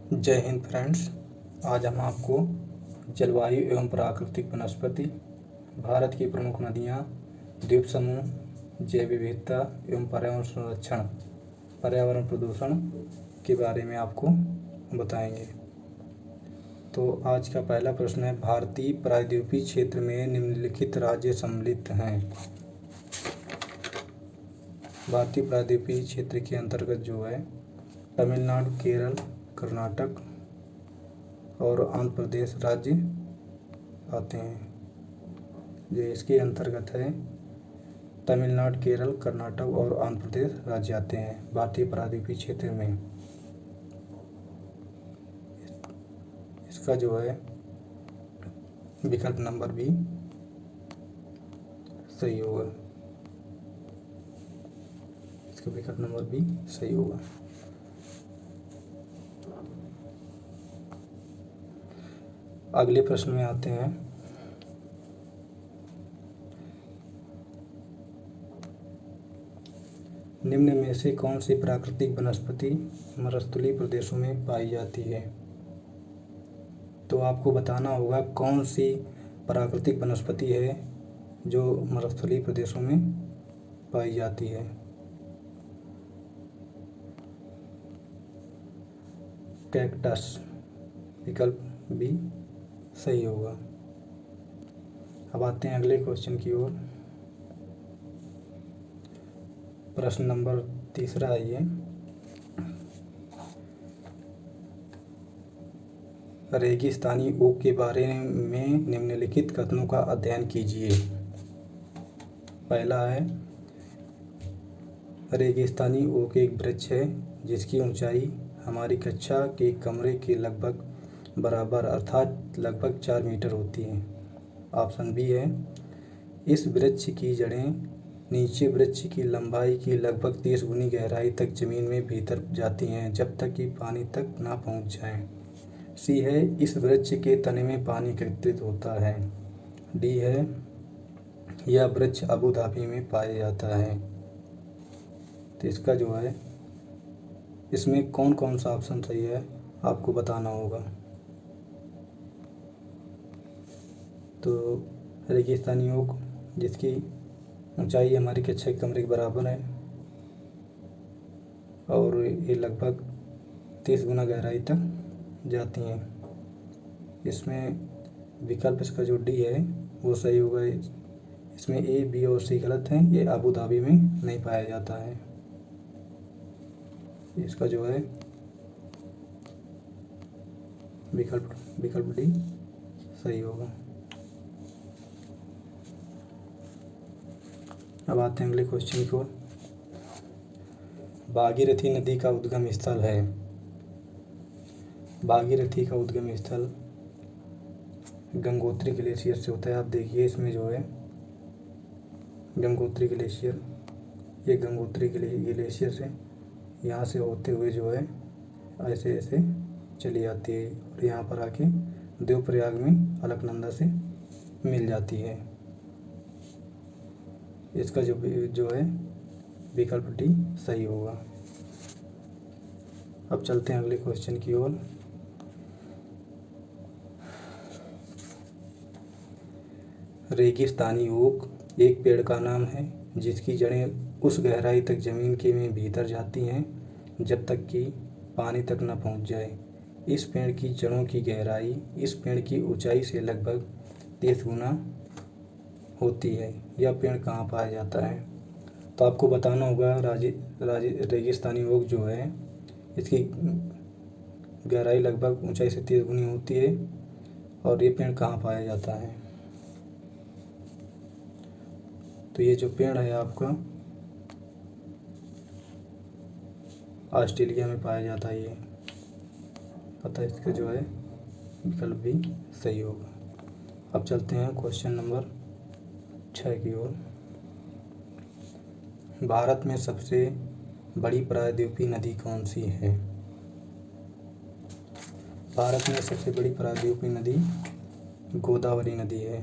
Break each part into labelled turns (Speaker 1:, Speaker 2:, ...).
Speaker 1: जय हिंद फ्रेंड्स। आज हम आपको जलवायु एवं प्राकृतिक वनस्पति, भारत की प्रमुख नदियाँ, द्वीप समूह, जैव विविधता एवं पर्यावरण संरक्षण, पर्यावरण प्रदूषण के बारे में आपको बताएंगे। तो आज का पहला प्रश्न है, भारतीय प्रायद्वीपीय क्षेत्र में निम्नलिखित राज्य सम्मिलित हैं। भारतीय प्रायद्वीपीय क्षेत्र के अंतर्गत जो है तमिलनाडु, केरल, कर्नाटक और आंध्र प्रदेश राज्य आते हैं। जो इसके अंतर्गत है तमिलनाडु, केरल, कर्नाटक और आंध्र प्रदेश राज्य आते हैं भारतीय प्रायद्वीपीय क्षेत्र में। इसका जो है विकल्प नंबर बी सही होगा। इसका विकल्प नंबर बी सही होगा। अगले प्रश्न में आते हैं, निम्न में से कौन सी प्राकृतिक वनस्पति मरुस्थलीय प्रदेशों में पाई जाती है। तो आपको बताना होगा कौन सी प्राकृतिक वनस्पति है जो मरुस्थलीय प्रदेशों में पाई जाती है। कैक्टस, विकल्प बी सही होगा। अब आते हैं अगले क्वेश्चन की ओर। प्रश्न नंबर 3 है ये, रेगिस्तानी ओक के बारे में निम्नलिखित कथनों का अध्ययन कीजिए। पहला है, रेगिस्तानी ओक एक वृक्ष है जिसकी ऊंचाई हमारी कक्षा के कमरे के लगभग बराबर अर्थात लगभग 4 मीटर होती है। ऑप्शन बी है, इस वृक्ष की जड़ें नीचे वृक्ष की लंबाई की लगभग 30 गुनी गहराई तक जमीन में भीतर जाती हैं जब तक कि पानी तक ना पहुंच जाएं। सी है, इस वृक्ष के तने में पानी एकत्रित होता है। डी है, यह वृक्ष अबू धाबी में पाया जाता है। तो इसका जो है इसमें कौन कौन सा ऑप्शन सही है आपको बताना होगा। तो रेगिस्तानी ओक जिसकी ऊंचाई हमारी कक्षा के कमरे के बराबर है और ये लगभग 30 गुना गहराई तक जाती हैं। इसमें विकल्प इसका जो डी है वो सही होगा। इसमें ए, बी और सी गलत हैं। ये अबू धाबी में नहीं पाया जाता है। इसका जो है विकल्प डी सही होगा। अब आते हैं अगले क्वेश्चन की ओर। भागीरथी नदी का उद्गम स्थल है। भागीरथी का उद्गम स्थल गंगोत्री ग्लेशियर से होता है। आप देखिए इसमें जो है गंगोत्री ग्लेशियर, ये गंगोत्री ग्लेशियर से यहाँ से होते हुए जो है ऐसे ऐसे चली जाती है और यहाँ पर आके देवप्रयाग में अलकनंदा से मिल जाती है। इसका जो है विकल्प डी सही होगा। अब चलते हैं अगले क्वेश्चन की ओर। रेगिस्तानी ओक एक पेड़ का नाम है जिसकी जड़ें उस गहराई तक जमीन के में भीतर जाती हैं जब तक कि पानी तक न पहुंच जाए। इस पेड़ की जड़ों की गहराई इस पेड़ की ऊंचाई से लगभग 30 गुना होती है। यह पेड़ कहाँ पाया जाता है। तो आपको बताना होगा रेगिस्तानी ओक जो है इसकी गहराई लगभग ऊंचाई से 30 गुनी होती है और ये पेड़ कहाँ पाया जाता है। तो ये जो पेड़ है आपका ऑस्ट्रेलिया में पाया जाता है। ये अतः इसका जो है विकल्प भी सही होगा। अब चलते हैं क्वेश्चन नंबर 6 की ओर। भारत में सबसे बड़ी प्रायद्वीपीय नदी कौन सी है। भारत में सबसे बड़ी प्रायद्वीपीय नदी गोदावरी नदी है।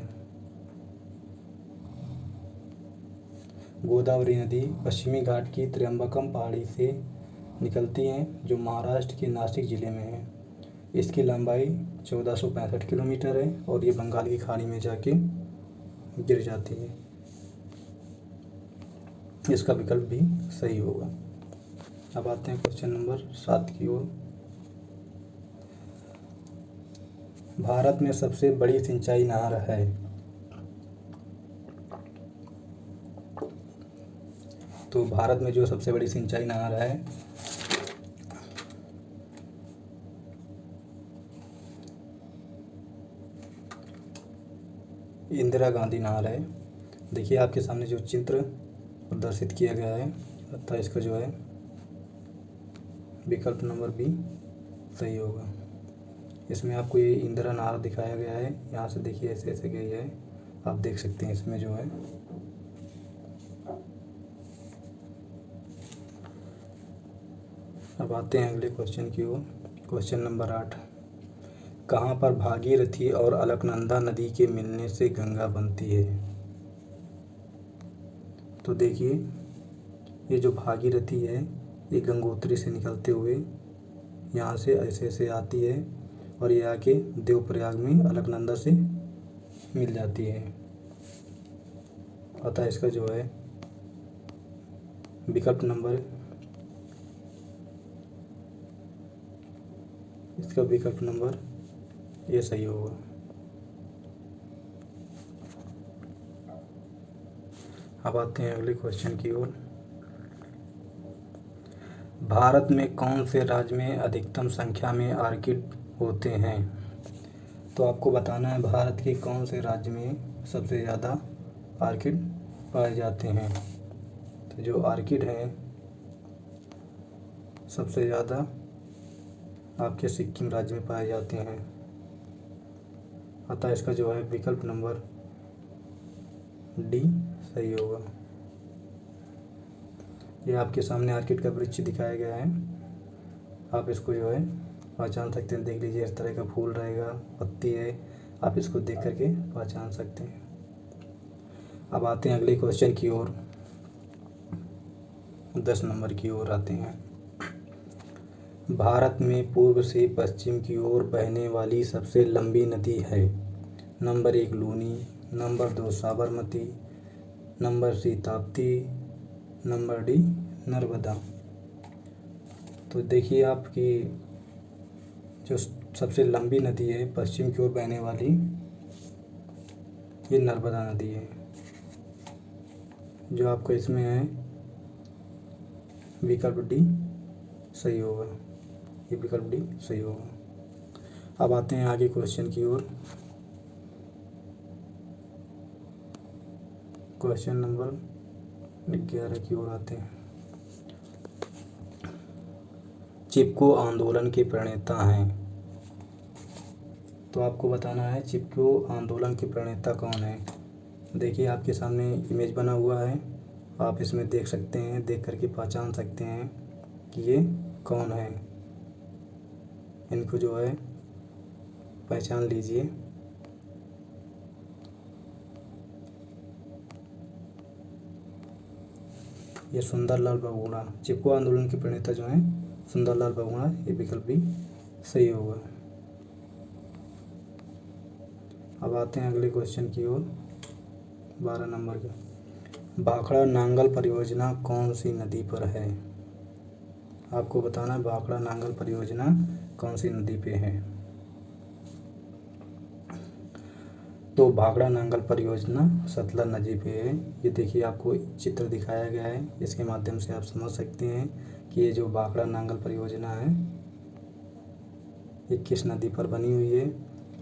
Speaker 1: गोदावरी नदी पश्चिमी घाट की त्र्यंबकम पहाड़ी से निकलती हैं जो महाराष्ट्र के नासिक जिले में है। इसकी लंबाई 1465 किलोमीटर है और ये बंगाल की खाड़ी में जाके गिर जाती है। इसका विकल्प भी सही होगा। अब आते हैं क्वेश्चन नंबर 7 की ओर। भारत में सबसे बड़ी सिंचाई नहर है। तो भारत में जो सबसे बड़ी सिंचाई नहर है इंदिरा गांधी नहर है। देखिए आपके सामने जो चित्र प्रदर्शित किया गया है अतः इसका जो है विकल्प नंबर बी सही होगा। इसमें आपको ये इंदिरा नहर दिखाया गया है। यहाँ से देखिए ऐसे ऐसे गई है, आप देख सकते हैं इसमें जो है। अब आते हैं अगले क्वेश्चन की ओर। क्वेश्चन नंबर 8, कहाँ पर भागीरथी और अलकनंदा नदी के मिलने से गंगा बनती है? तो देखिए ये जो भागीरथी है ये गंगोत्री से निकलते हुए यहाँ से ऐसे ऐसे आती है और ये आके देवप्रयाग में अलकनंदा से मिल जाती है। अतः इसका जो है विकल्प नंबर ये सही होगा। अब आते हैं अगले क्वेश्चन की ओर। भारत में कौन से राज्य में अधिकतम संख्या में आर्किड होते हैं? तो आपको बताना है भारत के कौन से राज्य में सबसे ज़्यादा आर्किड पाए जाते हैं। तो जो आर्किड हैं सबसे ज़्यादा आपके सिक्किम राज्य में पाए जाते हैं। अतः इसका जो है विकल्प नंबर डी सही होगा। ये आपके सामने आर्किड का वृक्ष दिखाया गया है, आप इसको जो है पहचान सकते हैं। देख लीजिए इस तरह का फूल रहेगा, पत्ती है, आप इसको देख करके पहचान सकते हैं। अब आते हैं अगले क्वेश्चन की ओर, 10 नंबर की ओर आते हैं। भारत में पूर्व से पश्चिम की ओर बहने वाली सबसे लंबी नदी है। Number 1 Luni, number 2 Sabarmati, number C Tapti, number D Narmada. तो देखिए आपकी जो सबसे लंबी नदी है पश्चिम की ओर बहने वाली, ये नर्मदा नदी है। जो आपको इसमें है विकल्प डी सही होगा। ये विकल्प डी सही होगा। अब आते हैं आगे क्वेश्चन की ओर। क्वेश्चन नंबर 11 की ओर आते हैं। चिपको आंदोलन के प्रणेता हैं। तो आपको बताना है चिपको आंदोलन के प्रणेता कौन है। देखिए आपके सामने इमेज बना हुआ है, आप इसमें देख सकते हैं, देख करके पहचान सकते हैं कि ये कौन है। इनको जो है पहचान लीजिए। ये सुंदरलाल बहुगुणा, चिपको आंदोलन के प्रणेता जो हैं सुंदरलाल बहुगुणा, ये विकल्प भी सही होगा। अब आते हैं अगले क्वेश्चन की ओर, 12 नंबर के। भाखड़ा नांगल परियोजना कौन सी नदी पर है? आपको बताना है भाखड़ा नांगल परियोजना कौन सी नदी पे है। तो भाखड़ा नांगल परियोजना सतलज नदी पे है। ये देखिए आपको चित्र दिखाया गया है, इसके माध्यम से आप समझ सकते हैं कि ये जो भाखड़ा नांगल परियोजना है ये किस नदी पर बनी हुई है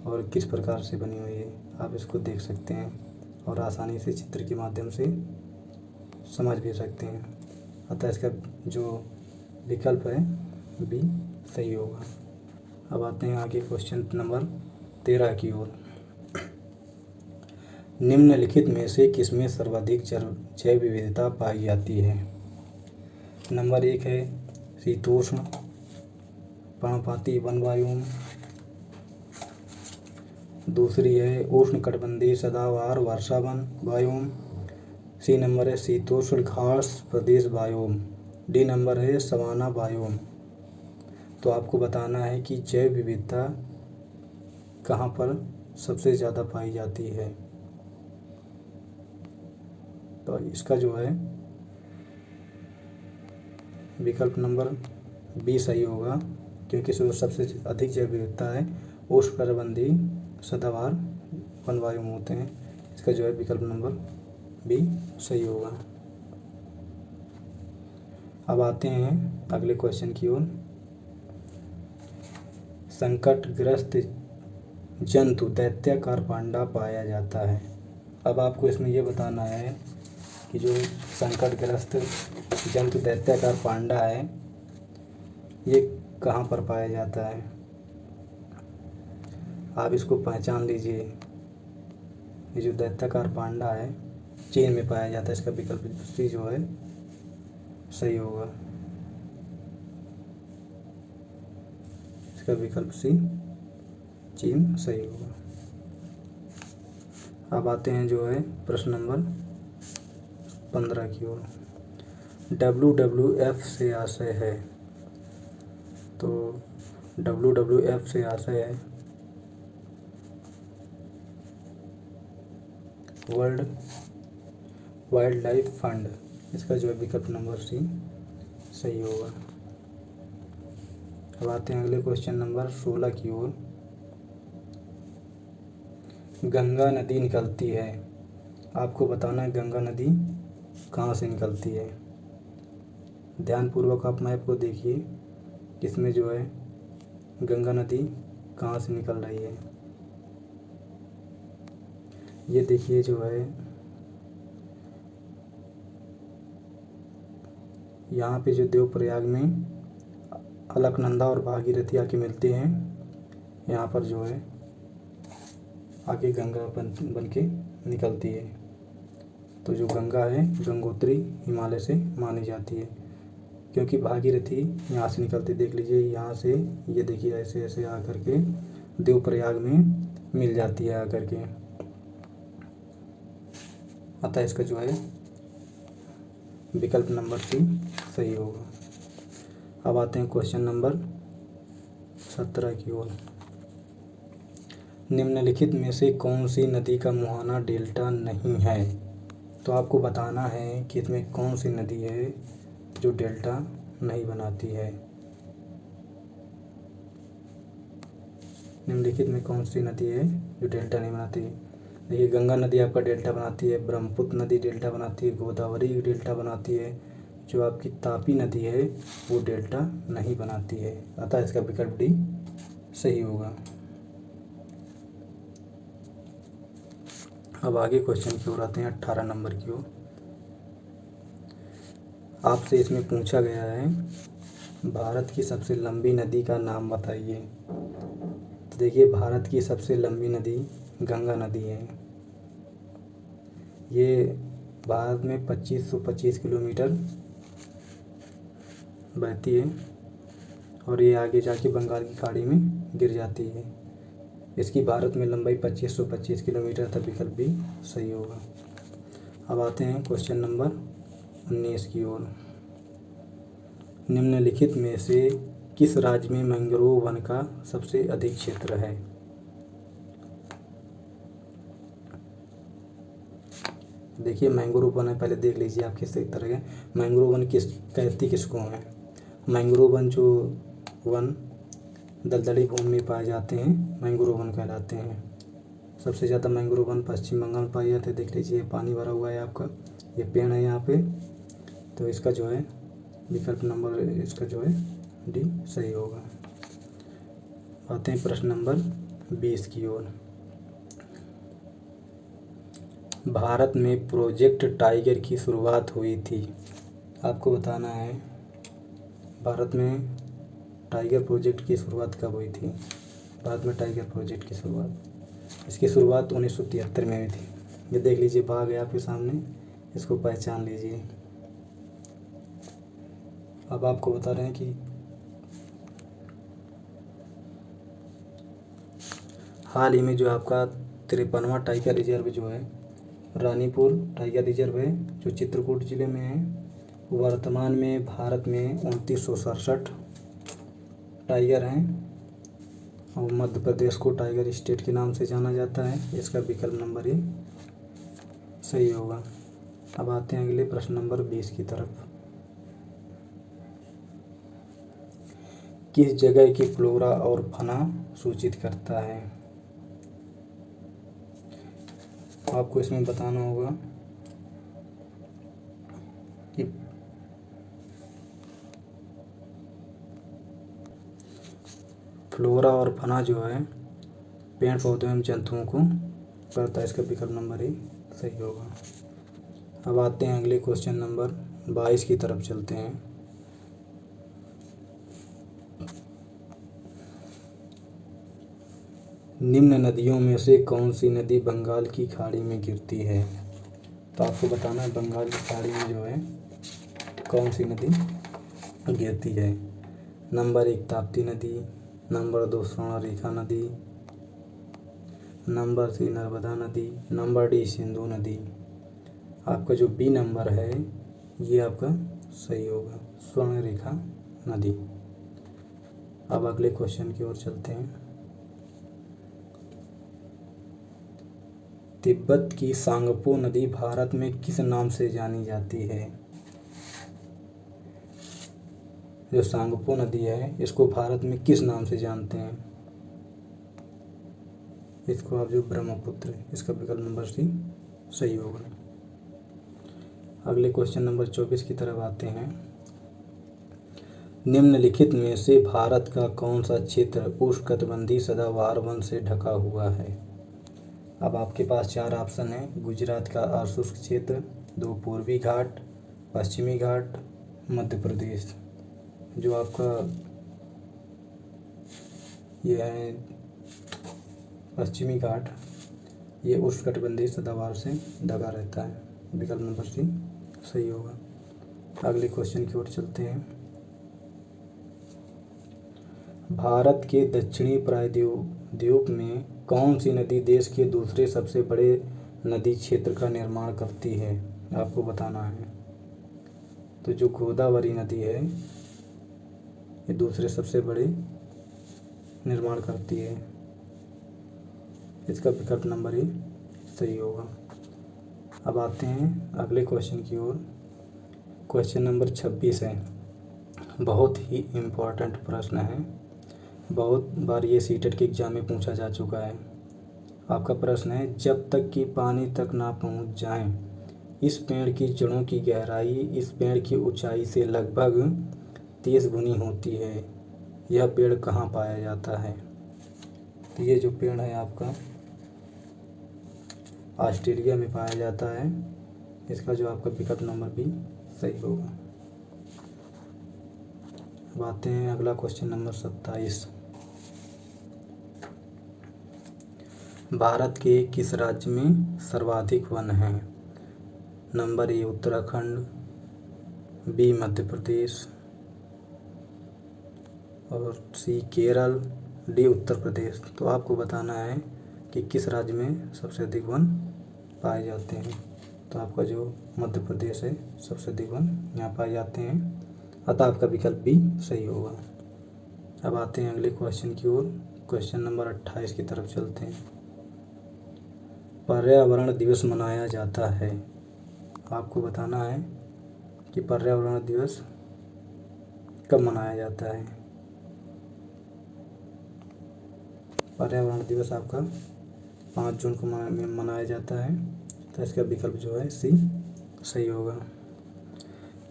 Speaker 1: और किस प्रकार से बनी हुई है। आप इसको देख सकते हैं और आसानी से चित्र के माध्यम से समझ भी सकते हैं। अतः इसका जो विकल्प है बी सही होगा। अब आते हैं आगे क्वेश्चन नंबर 13 की ओर। निम्नलिखित में से किसमें सर्वाधिक जैव विविधता पाई जाती है? नंबर 1 है शीतोष्ण पर्णपाती वन बायोम, दूसरी है उष्णकटिबंधीय सदाबहार वर्षा वन बायोम, सी नंबर है शीतोष्ण घास प्रदेश बायोम, डी नंबर है सवाना बायोम। तो आपको बताना है कि जैव विविधता कहाँ पर सबसे ज़्यादा पाई जाती है। तो इसका जो है विकल्प नंबर बी सही होगा, क्योंकि सबसे अधिक जैव विविधता है उष्णकटिबंधीय सदाबहार वनवायु में होते हैं। इसका जो है विकल्प नंबर बी सही होगा। अब आते हैं अगले क्वेश्चन की ओर। संकटग्रस्त जंतु दैत्याकार पांडा पाया जाता है। अब आपको इसमें यह बताना है कि जो संकटग्रस्त जंतु दैत्याकार पांडा है ये कहाँ पर पाया जाता है। आप इसको पहचान लीजिए। ये जो दैत्याकार पांडा है चीन में पाया जाता है। इसका विकल्प सी जो है सही होगा। इसका विकल्प सी चीन सही होगा। अब आते हैं जो है प्रश्न नंबर 15 की ओर। WWF से आशय है। तो WWF से आशय है वर्ल्ड वाइल्ड लाइफ फंड। इसका जो है विकल्प नंबर सी सही होगा। अब आते हैं अगले क्वेश्चन नंबर 16 की ओर। गंगा नदी निकलती है। आपको बताना है गंगा नदी कहाँ से निकलती है। ध्यानपूर्वक आप मैप को देखिए, इसमें जो है गंगा नदी कहाँ से निकल रही है। ये देखिए जो है यहाँ पे जो देवप्रयाग में अलकनंदा और भागीरथी आके मिलते हैं, यहाँ पर जो है आगे गंगा बन के निकलती है। तो जो गंगा है गंगोत्री हिमालय से मानी जाती है, क्योंकि भागीरथी यहाँ से निकलती। देख लीजिए यहाँ से, ये देखिए ऐसे ऐसे आकर के देवप्रयाग में मिल जाती है आकर के। अतः इसका जो है विकल्प नंबर सी सही होगा। अब आते हैं क्वेश्चन नंबर 17 की ओर। निम्नलिखित में से कौन सी नदी का मुहाना डेल्टा नहीं है। तो आपको बताना है कि इसमें कौन सी नदी है जो डेल्टा नहीं बनाती है। निम्नलिखित में कौन सी नदी है जो डेल्टा नहीं बनाती है। देखिए गंगा नदी आपका डेल्टा बनाती है, ब्रह्मपुत्र नदी डेल्टा बनाती है, गोदावरी डेल्टा बनाती है। जो आपकी तापी नदी है वो डेल्टा नहीं बनाती है। अतः इसका विकल्प डी सही होगा। अब आगे क्वेश्चन की ओर आते हैं 18 नंबर की ओर। आपसे इसमें पूछा गया है भारत की सबसे लंबी नदी का नाम बताइए। तो देखिए भारत की सबसे लंबी नदी गंगा नदी है। ये भारत में 2525 किलोमीटर बहती है और ये आगे जाके बंगाल की खाड़ी में गिर जाती है। इसकी भारत में लंबाई 2525 किलोमीटर था। विकल्प भी सही होगा। अब आते हैं क्वेश्चन नंबर 19 की ओर। निम्नलिखित में से किस राज्य में मैंग्रोव वन का सबसे अधिक क्षेत्र है। देखिए मैंग्रोव वन है, पहले देख लीजिए आप किस तरह के मैंग्रोव वन कहती किसको है। मैंग्रोव वन जो वन दलदली भूमि में पाए जाते हैं मैंग्रोव वन कहलाते हैं। सबसे ज़्यादा मैंग्रोव वन पश्चिम बंगाल में पाए जाते हैं। देख लीजिए पानी भरा हुआ है आपका, ये पेड़ है यहाँ पे। तो इसका जो है विकल्प नंबर इसका जो है डी सही होगा। आते हैं प्रश्न नंबर 20 की ओर। भारत में प्रोजेक्ट टाइगर की शुरुआत हुई थी। आपको बताना है भारत में टाइगर प्रोजेक्ट की शुरुआत कब हुई थी। भारत में टाइगर प्रोजेक्ट की इसकी शुरुआत 1973 में हुई थी। ये देख लीजिए बाघ है आपके सामने, इसको पहचान लीजिए। अब आपको बता रहे हैं कि हाल ही में जो आपका 53वां टाइगर रिजर्व जो है रानीपुर टाइगर रिजर्व है जो चित्रकूट जिले में है, वर्तमान में भारत में 2967 टाइगर हैं और मध्य प्रदेश को टाइगर स्टेट के नाम से जाना जाता है। इसका विकल्प नंबर ए सही होगा। अब आते हैं अगले प्रश्न नंबर 20 की तरफ। किस जगह की फ्लोरा और फना सूचित करता है? आपको इसमें बताना होगा कि फ्लोरा और फना जो है पेड़ पौधों एवं जंतुओं को करता है। इसका विकल्प नंबर ए सही होगा। अब आते हैं अगले क्वेश्चन नंबर 22 की तरफ चलते हैं। निम्न नदियों में से कौन सी नदी बंगाल की खाड़ी में गिरती है? तो आपको बताना है बंगाल की खाड़ी में जो है कौन सी नदी गिरती है। नंबर 1 ताप्ती नदी, नंबर 2 स्वर्णरेखा नदी, नंबर 3 नर्मदा नदी, नंबर डी सिंधु नदी। आपका जो बी नंबर है ये आपका सही होगा, स्वर्णरेखा नदी। अब अगले क्वेश्चन की ओर चलते हैं। तिब्बत की सांगपो नदी भारत में किस नाम से जानी जाती है? जो सांगपो नदी है इसको भारत में किस नाम से जानते हैं? इसको आप जो ब्रह्मपुत्र, इसका विकल्प नंबर सी सही होगा। अगले क्वेश्चन नंबर 24 की तरफ आते हैं। निम्नलिखित में से भारत का कौन सा क्षेत्र उष्णकटिबंधीय सदाबहार वन से ढका हुआ है? अब आपके पास 4 ऑप्शन है। गुजरात का अशुष्क क्षेत्र, 2 पूर्वी घाट, पश्चिमी घाट, मध्य प्रदेश। जो आपका ये है पश्चिमी घाट, ये उष्णकटिबंधीय सदाबहार से ढका रहता है। विकल्प नंबर सी सही होगा। अगले क्वेश्चन की ओर चलते हैं। भारत के दक्षिणी प्रायद्वीप में कौन सी नदी देश के दूसरे सबसे बड़े नदी क्षेत्र का निर्माण करती है? आपको बताना है। तो जो गोदावरी नदी है ये दूसरे सबसे बड़े निर्माण करती है। इसका विकल्प नंबर ए सही होगा। अब आते हैं अगले क्वेश्चन की ओर। क्वेश्चन नंबर 26 है। बहुत ही इम्पोर्टेंट प्रश्न है, बहुत बार ये सीटेट के एग्जाम में पूछा जा चुका है। आपका प्रश्न है, जब तक कि पानी तक ना पहुंच जाएं, इस पेड़ की जड़ों की गहराई इस पेड़ की ऊंचाई से लगभग 30 गुनी होती है। यह पेड़ कहाँ पाया जाता है? तो ये जो पेड़ है आपका ऑस्ट्रेलिया में पाया जाता है। इसका जो आपका विकल्प नंबर बी सही होगा। अब आते हैं अगला क्वेश्चन नंबर 27। भारत के किस राज्य में सर्वाधिक वन हैं? Number A Uttarakhand, B Madhya प्रदेश और सी केरल, डी उत्तर प्रदेश। तो आपको बताना है कि किस राज्य में सबसे अधिक वन पाए जाते हैं। तो आपका जो मध्य प्रदेश है सबसे अधिक वन यहाँ पाए जाते हैं, अतः आपका विकल्प बी सही होगा। अब आते हैं अगले क्वेश्चन की ओर। क्वेश्चन नंबर 28 की तरफ चलते हैं। पर्यावरण दिवस मनाया जाता है। आपको बताना है कि पर्यावरण दिवस कब मनाया जाता है। पर्यावरण दिवस आपका 5 जून को मनाया जाता है। तो इसका विकल्प जो है सी सही होगा।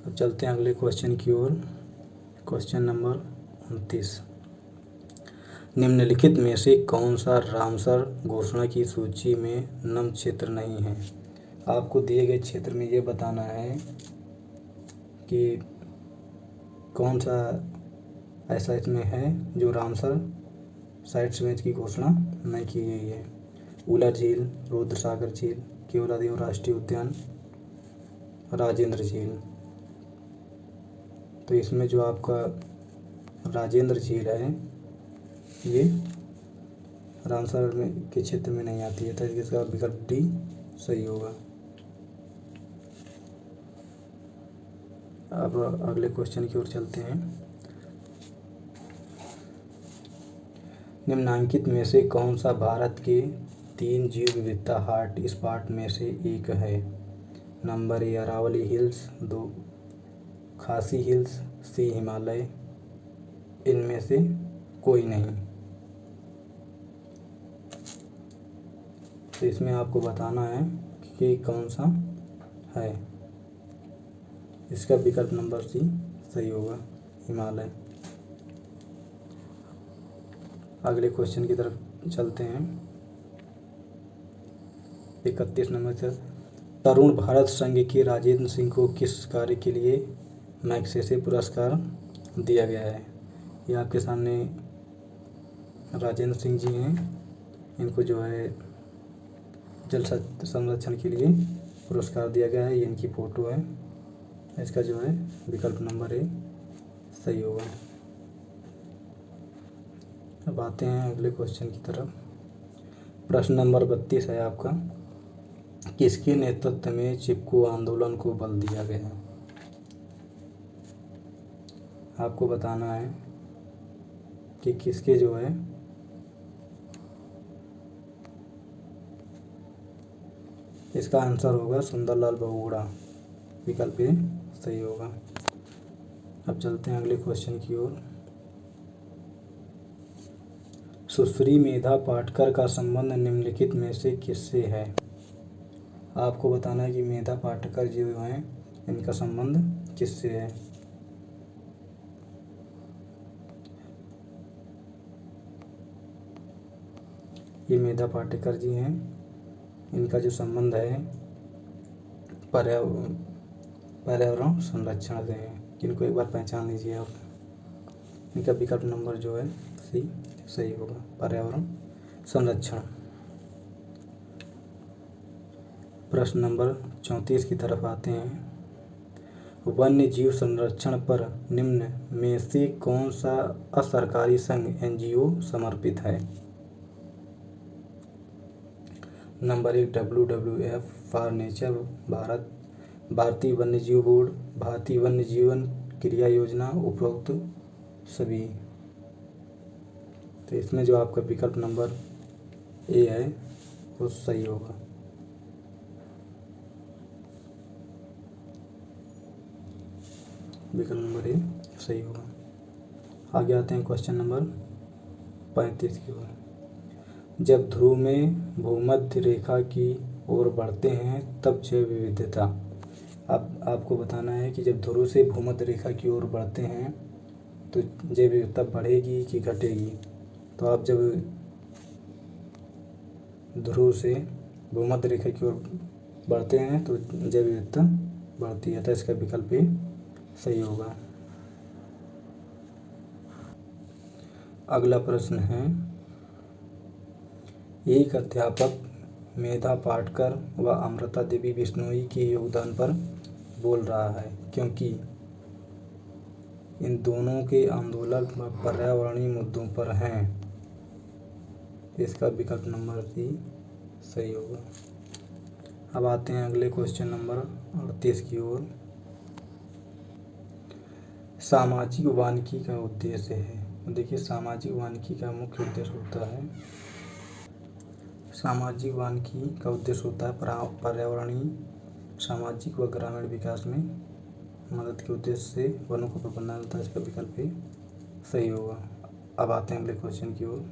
Speaker 1: अब चलते हैं अगले क्वेश्चन की ओर। Question number 29। निम्नलिखित में से कौन सा रामसर घोषणा की सूची में नम क्षेत्र नहीं है? आपको दिए गए क्षेत्र में ये बताना है कि कौन सा ऐसा इसमें है जो रामसर साइट्स रेंज की घोषणा नहीं की गई है। उला झील, रुद्रसागर झील, केवलादेव राष्ट्रीय उद्यान, राजेंद्र झील। तो इसमें जो आपका राजेंद्र झील है ये रामसर के क्षेत्र में नहीं आती है। तो इसका विकल्प डी सही होगा। अब अगले क्वेश्चन की ओर चलते हैं। निम्नलिखित में से कौन सा भारत के 3 जीव विविधता हॉट स्पॉट में से एक है? नंबर ए अरावली हिल्स, 2 खासी हिल्स, सी हिमालय, इनमें से कोई नहीं। तो इसमें आपको बताना है कि कौन सा है। इसका विकल्प नंबर सी सही होगा, हिमालय। अगले क्वेश्चन की तरफ चलते हैं। 31 नंबर से, तरुण भारत संघ के राजेंद्र सिंह को किस कार्य के लिए मैग्सेसे पुरस्कार दिया गया है? ये आपके सामने राजेंद्र सिंह जी हैं। इनको जो है जल संरक्षण के लिए पुरस्कार दिया गया है। ये इनकी फ़ोटो है। इसका जो है विकल्प नंबर ए सही होगा। अब आते हैं अगले क्वेश्चन की तरफ। प्रश्न नंबर 32 है आपका, किसके नेतृत्व में चिपको आंदोलन को बल दिया गया? आपको बताना है कि किसके जो है इसका आंसर होगा सुंदरलाल बहुगुणा, विकल्प ए सही होगा। अब चलते हैं अगले क्वेश्चन की ओर। सुश्री मेधा पाटकर का संबंध निम्नलिखित में से किससे है? आपको बताना है कि मेधा पाटकर जो हैं इनका संबंध किससे है। ये मेधा पाटकर जी हैं, इनका जो संबंध है पर्यावरण संरक्षण से है। इनको एक बार पहचान लीजिए आप। इनका विकल्प नंबर जो है सी सही होगा, पर्यावरण संरक्षण। प्रश्न नंबर 34 की तरफ आते हैं। वन्य जीव संरक्षण पर निम्न में से कौन सा असरकारी संघ NGO समर्पित है? Number 1 WWF for nature Bharat, भारतीय वन्य जीव बोर्ड, भारतीय वन्य जीवन क्रिया योजना, उपरोक्त सभी। तो इसमें जो आपका विकल्प नंबर ए है वो सही होगा। विकल्प नंबर ए सही होगा। आगे आते हैं क्वेश्चन नंबर 35 की ओर। जब ध्रुव में भूमध्य रेखा की ओर बढ़ते हैं तब जैव विविधता। आपको बताना है कि जब ध्रुव से भूमध्य रेखा की ओर बढ़ते हैं तो जैव विविधता बढ़ेगी कि घटेगी? तो आप जब ध्रुव से भूमध्य रेखा की ओर बढ़ते हैं तो जैव विविधता बढ़ती है। तो इसका विकल्प ए सही होगा। अगला प्रश्न है, एक अध्यापक मेधा पाटकर व अमृता देवी बिश्नोई के योगदान पर बोल रहा है क्योंकि इन दोनों के आंदोलन पर्यावरणीय मुद्दों पर हैं। इसका विकल्प नंबर सी सही होगा। अब आते हैं अगले क्वेश्चन नंबर 38 की ओर। सामाजिक वानिकी का उद्देश्य है। देखिए, सामाजिक वानिकी का मुख्य उद्देश्य होता है, सामाजिक वानिकी का उद्देश्य होता है पर्यावरणीय, सामाजिक व ग्रामीण विकास में मदद के उद्देश्य से वनों को प्रबंधन होता है। इसका विकल्प ए सही होगा। अब आते हैं अगले क्वेश्चन की ओर।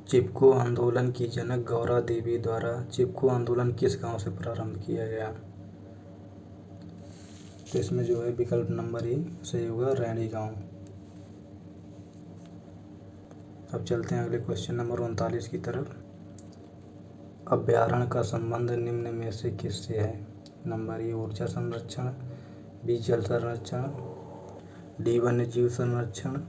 Speaker 1: चिपको आंदोलन की जनक गौरा देवी द्वारा चिपको आंदोलन किस गांव से प्रारंभ किया गया? तो इसमें जो है विकल्प नंबर ए सही होगा, रैणी गांव। अब चलते हैं अगले क्वेश्चन नंबर 39 की तरफ। अभ्यारण्य का संबंध निम्न में से किससे है? नंबर ए ऊर्जा संरक्षण, बी जल संरक्षण, डी वन्य जीव संरक्षण,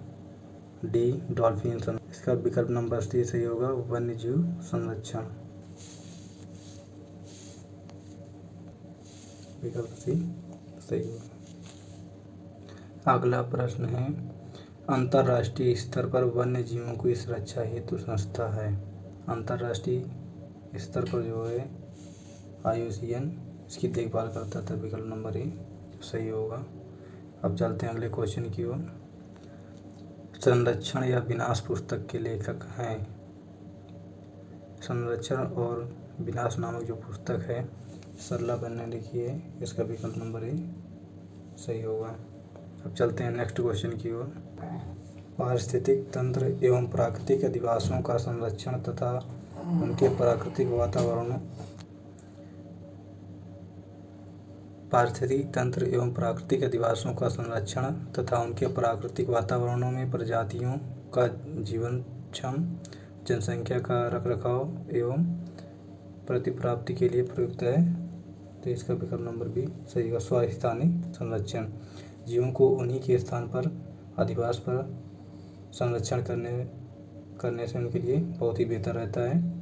Speaker 1: डी डॉल्फिन संरक्षण। इसका विकल्प नंबर सी सही होगा, वन्य जीव संरक्षण। विकल्प सी सही होगा। अगला प्रश्न है, अंतर्राष्ट्रीय स्तर पर वन्य जीवों की सुरक्षा हेतु संस्था है। अंतर्राष्ट्रीय स्तर पर जो है IUCN इसकी देखभाल करता था। विकल्प नंबर ए सही होगा। अब चलते हैं अगले क्वेश्चन की ओर। संरक्षण या विनाश पुस्तक के लेखक हैं। संरक्षण और विनाश नामक जो पुस्तक है सरला बहन ने लिखी है। इसका विकल्प नंबर ए सही होगा। अब चलते हैं नेक्स्ट क्वेश्चन की ओर। पारिस्थितिक तंत्र एवं प्राकृतिक अधिवासों का संरक्षण तथा उनके प्राकृतिक वातावरणों पारिस्थितिक तंत्र एवं प्राकृतिक अधिवासों का संरक्षण तथा उनके प्राकृतिक वातावरणों में प्रजातियों का जीवनक्षम जनसंख्या का रखरखाव एवं प्रतिप्राप्ति के लिए प्रयुक्त है। तो इसका विकल्प नंबर बी सही होगा। स्वस्थानिक संरक्षण जीवों को उन्हीं के स्थान पर अधिवास पर संरक्षण करने से उनके लिए बहुत ही बेहतर रहता है।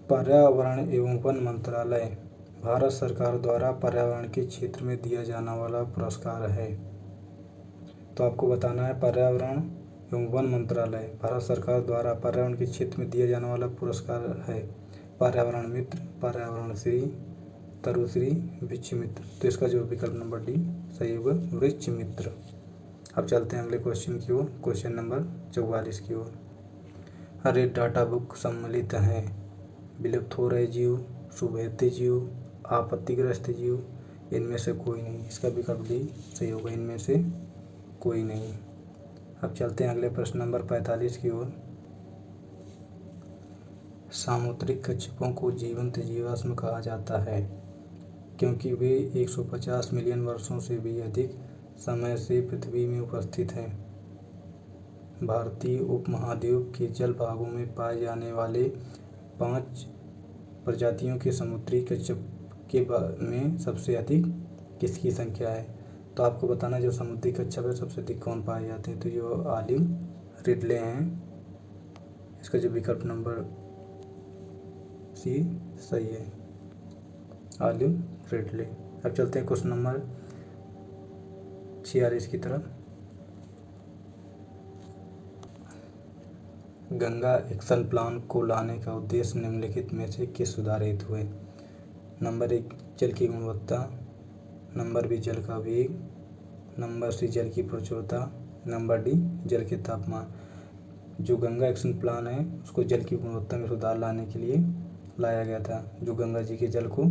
Speaker 1: पर्यावरण एवं वन मंत्रालय भारत सरकार द्वारा पर्यावरण के क्षेत्र में दिया जाने वाला पुरस्कार है। तो आपको बताना है पर्यावरण एवं वन मंत्रालय भारत सरकार द्वारा पर्यावरण के क्षेत्र में दिया जाने वाला पुरस्कार है पर्यावरण मित्र, पर्यावरण श्री, तरुश्री, वृक्ष मित्र। तो इसका जो विकल्प नंबर डी सही होगा, वृक्ष मित्र। अब चलते हैं अगले क्वेश्चन की ओर, क्वेश्चन नंबर 44 की ओर। रेड डाटा बुक सम्मिलित हैं विलुप्त हो रहे जीव, शुभेच्छा जीव, आपत्तिग्रस्त जीव, इनमें से कोई नहीं। इसका विकल्प डी सही होगा, इनमें से कोई नहीं। अब चलते हैं अगले प्रश्न नंबर 45 की ओर। सामुद्रिक कच्छपों को जीवंत जीवाश्म कहा जाता है क्योंकि वे 150 मिलियन वर्षों से भी अधिक समय से पृथ्वी में उपस्थित हैं। भारतीय उपमहाद्वीप के जल भागों में पाए जाने वाले 5 प्रजातियों के समुद्री कच्छप के में सबसे अधिक किसकी संख्या है। तो आपको बताना जो समुद्री कच्छप है सबसे अधिक कौन पाए जाते हैं। तो जो ऑलिव रिडले हैं। इसका जो विकल्प नंबर सी सही है, ऑलिव रिडले। अब चलते हैं क्वेश्चन नंबर 46 की तरफ। गंगा एक्शन प्लान को लाने का उद्देश्य निम्नलिखित में से किस सुधार हेतु हुए। नंबर 1 जल की गुणवत्ता, नंबर बी जल का वेग, नंबर सी जल की प्रचुरता, नंबर डी जल के तापमान। जो गंगा एक्शन प्लान है उसको जल की गुणवत्ता में सुधार लाने के लिए लाया गया था, जो गंगा जी के जल को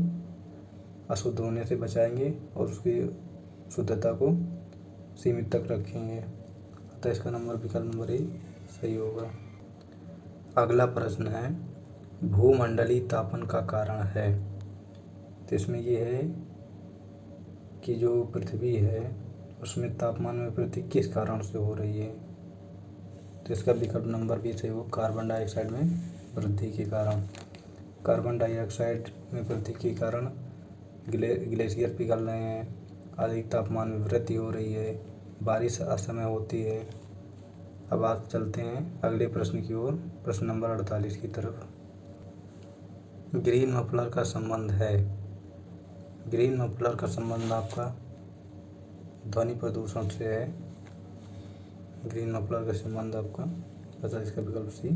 Speaker 1: अशुद्ध होने से बचाएंगे और उसकी शुद्धता को सीमित तक रखेंगे। अतः इसका नंबर विकल्प नंबर ए सही होगा। अगला प्रश्न है भूमंडलीय तापन का कारण है। तो इसमें यह है कि जो पृथ्वी है उसमें तापमान में वृद्धि किस कारण से हो रही है। तो इसका विकल्प नंबर बी सही होगा, कार्बन डाइऑक्साइड में वृद्धि के कारण। कार्बन डाइऑक्साइड में वृद्धि के कारण ग्लेशियर पिघल रहे हैं, अधिक तापमान में वृद्धि हो रही है, बारिश असमय होती है। अब आप चलते हैं अगले प्रश्न की ओर, प्रश्न नंबर 48 की तरफ। ग्रीन मफलर का संबंध है। ग्रीन मफलर का संबंध आपका ध्वनि प्रदूषण से है। ग्रीन मफलर का संबंध आपका अतः इसका विकल्प सी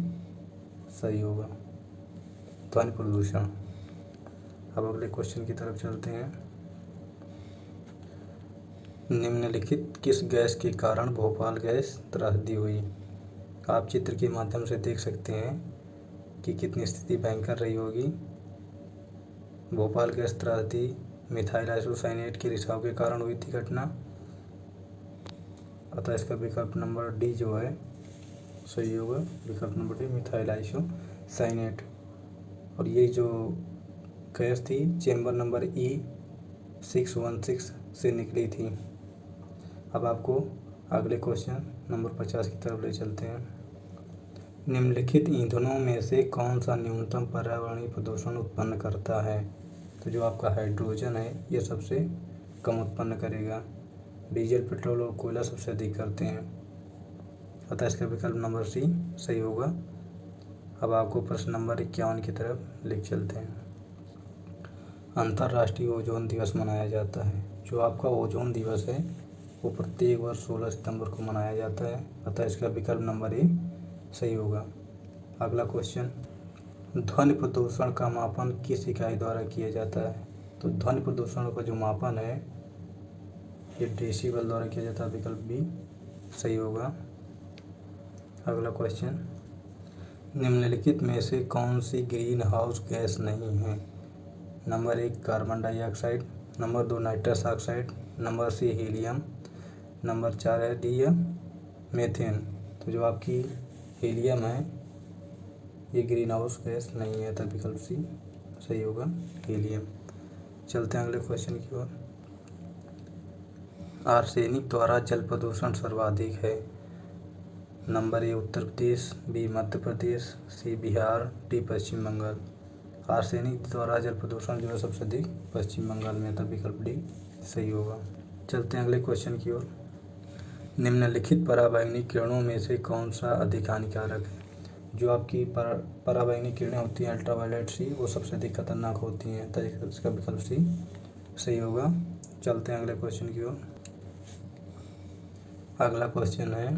Speaker 1: सही होगा, ध्वनि प्रदूषण। अब अगले क्वेश्चन की तरफ चलते हैं। निम्नलिखित किस गैस के कारण भोपाल गैस त्रासदी हुई। आप चित्र के माध्यम से देख सकते हैं कि कितनी स्थिति भयंकर रही होगी। भोपाल गैस त्रासदी मिथाइल आइसोसाइनेट के रिसाव के कारण हुई थी घटना। अतः इसका विकल्प नंबर डी जो है सही होगा, विकल्प नंबर डी मिथाइल आइसोसाइनेट। और ये जो गैस थी चेंबर नंबर E616 से निकली थी। अब आपको अगले क्वेश्चन नंबर 50 की तरफ ले चलते हैं। निम्नलिखित ईंधनों में से कौन सा न्यूनतम पर्यावरणीय प्रदूषण उत्पन्न करता है। तो जो आपका हाइड्रोजन है ये सबसे कम उत्पन्न करेगा, डीजल, पेट्रोल और कोयला सबसे अधिक करते हैं। अतः इसका विकल्प नंबर सी सही होगा। अब आपको प्रश्न नंबर 51 की तरफ ले चलते हैं। अंतर्राष्ट्रीय ओजोन दिवस मनाया जाता है। जो आपका ओजोन दिवस है वो प्रत्येक वर्ष 16 सितंबर को मनाया जाता है। अतः इसका विकल्प नंबर ए सही होगा। अगला क्वेश्चन, ध्वनि प्रदूषण का मापन किस इकाई द्वारा किया जाता है। तो ध्वनि प्रदूषण का जो मापन है ये डेसिबल द्वारा किया जाता है, विकल्प बी सही होगा। अगला क्वेश्चन, निम्नलिखित में से कौन सी ग्रीन हाउस गैस नहीं है? Number 1 carbon dioxide, number 2 nitrous oxide, number C helium, number 4 है डी है मीथेन। तो जो आपकी हीलियम है ये ग्रीन हाउस गैस नहीं है, तब विकल्प सी सही होगा, हीलियम। चलते हैं अगले क्वेश्चन की ओर। आर्सेनिक द्वारा जल प्रदूषण सर्वाधिक है। Number A Uttar Pradesh, B Madhya Pradesh, C Bihar, D Paschim Bangal. Arsenic द्वारा जल प्रदूषण जो है सबसे अधिक पश्चिम बंगाल में, तब विकल्प डी सही होगा। चलते हैं अगले क्वेश्चन की ओर। निम्नलिखित पराबैंगनी किरणों में से कौन सा अधिक हानिकारक है? जो आपकी पराबैंगनी किरणें होती हैं अल्ट्रावायलेट सी, वो सबसे अधिक खतरनाक होती हैं, तो इसका विकल्प सी सही होगा। चलते हैं अगले क्वेश्चन की ओर। अगला क्वेश्चन है,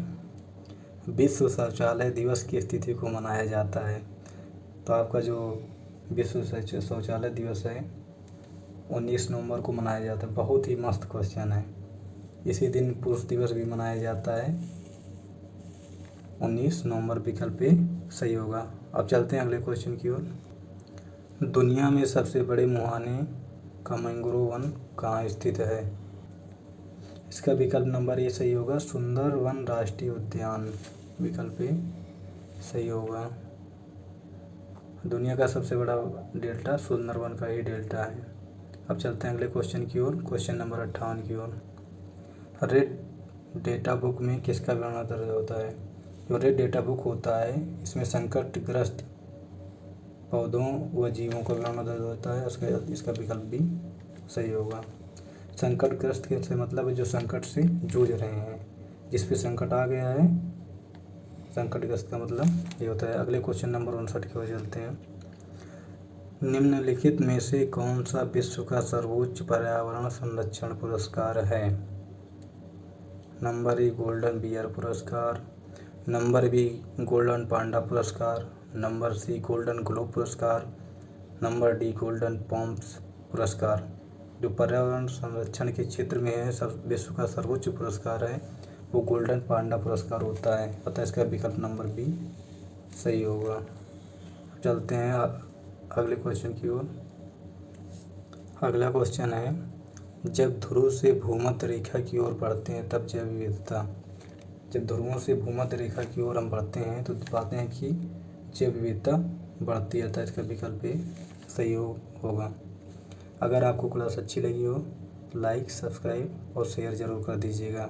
Speaker 1: विश्व शौचालय दिवस की तिथि को मनाया जाता है? तो आपका जो विश्व शौचालय दिवस है 19 नवंबर को मनाया जाता है। बहुत ही मस्त क्वेश्चन है। इसी दिन पुरुष दिवस भी मनाया जाता है, 19 नवंबर विकल्प ए सही होगा। अब चलते हैं अगले क्वेश्चन की ओर। दुनिया में सबसे बड़े मुहाने का मैंग्रोव वन कहाँ स्थित है? इसका विकल्प नंबर ए सही होगा, सुंदरवन राष्ट्रीय उद्यान, विकल्प ए सही होगा। दुनिया का सबसे बड़ा डेल्टा सुंदरवन का ही डेल्टा है। अब चलते हैं अगले क्वेश्चन की ओर, क्वेश्चन नंबर 58 की ओर। रेड डेटा बुक में किसका वर्णन दर्ज होता है? जो रेड डेटा बुक होता है इसमें संकटग्रस्त पौधों व जीवों का वर्णन दर्ज होता है, इसका विकल्प भी सही होगा। संकटग्रस्त से मतलब है जो संकट से जूझ रहे हैं, जिस पे संकट आ गया है, संकटग्रस्त का मतलब ये होता है। अगले क्वेश्चन नंबर 59 की ओर चलते हैं। निम्नलिखित में से कौन सा विश्व का सर्वोच्च पर्यावरण संरक्षण पुरस्कार है? नंबर ए गोल्डन बियर पुरस्कार, नंबर बी गोल्डन पांडा पुरस्कार, नंबर सी गोल्डन ग्लोब पुरस्कार, नंबर डी गोल्डन पॉम्स पुरस्कार। जो पर्यावरण संरक्षण के क्षेत्र में है सब विश्व का सर्वोच्च पुरस्कार है वो गोल्डन पांडा पुरस्कार होता है, अतः इसका विकल्प नंबर बी सही होगा। चलते हैं अगले क्वेश्चन की ओर। अगला क्वेश्चन है, जब ध्रुव से भूमध्य रेखा की ओर बढ़ते हैं तब जैव विविधता। जब ध्रुवों से भूमध्य रेखा की ओर हम बढ़ते हैं तो पाते हैं कि जैव विविधता बढ़ती है, तो इसका विकल्प ए सही होगा। अगर आपको क्लास अच्छी लगी हो तो लाइक, सब्सक्राइब और शेयर ज़रूर कर दीजिएगा।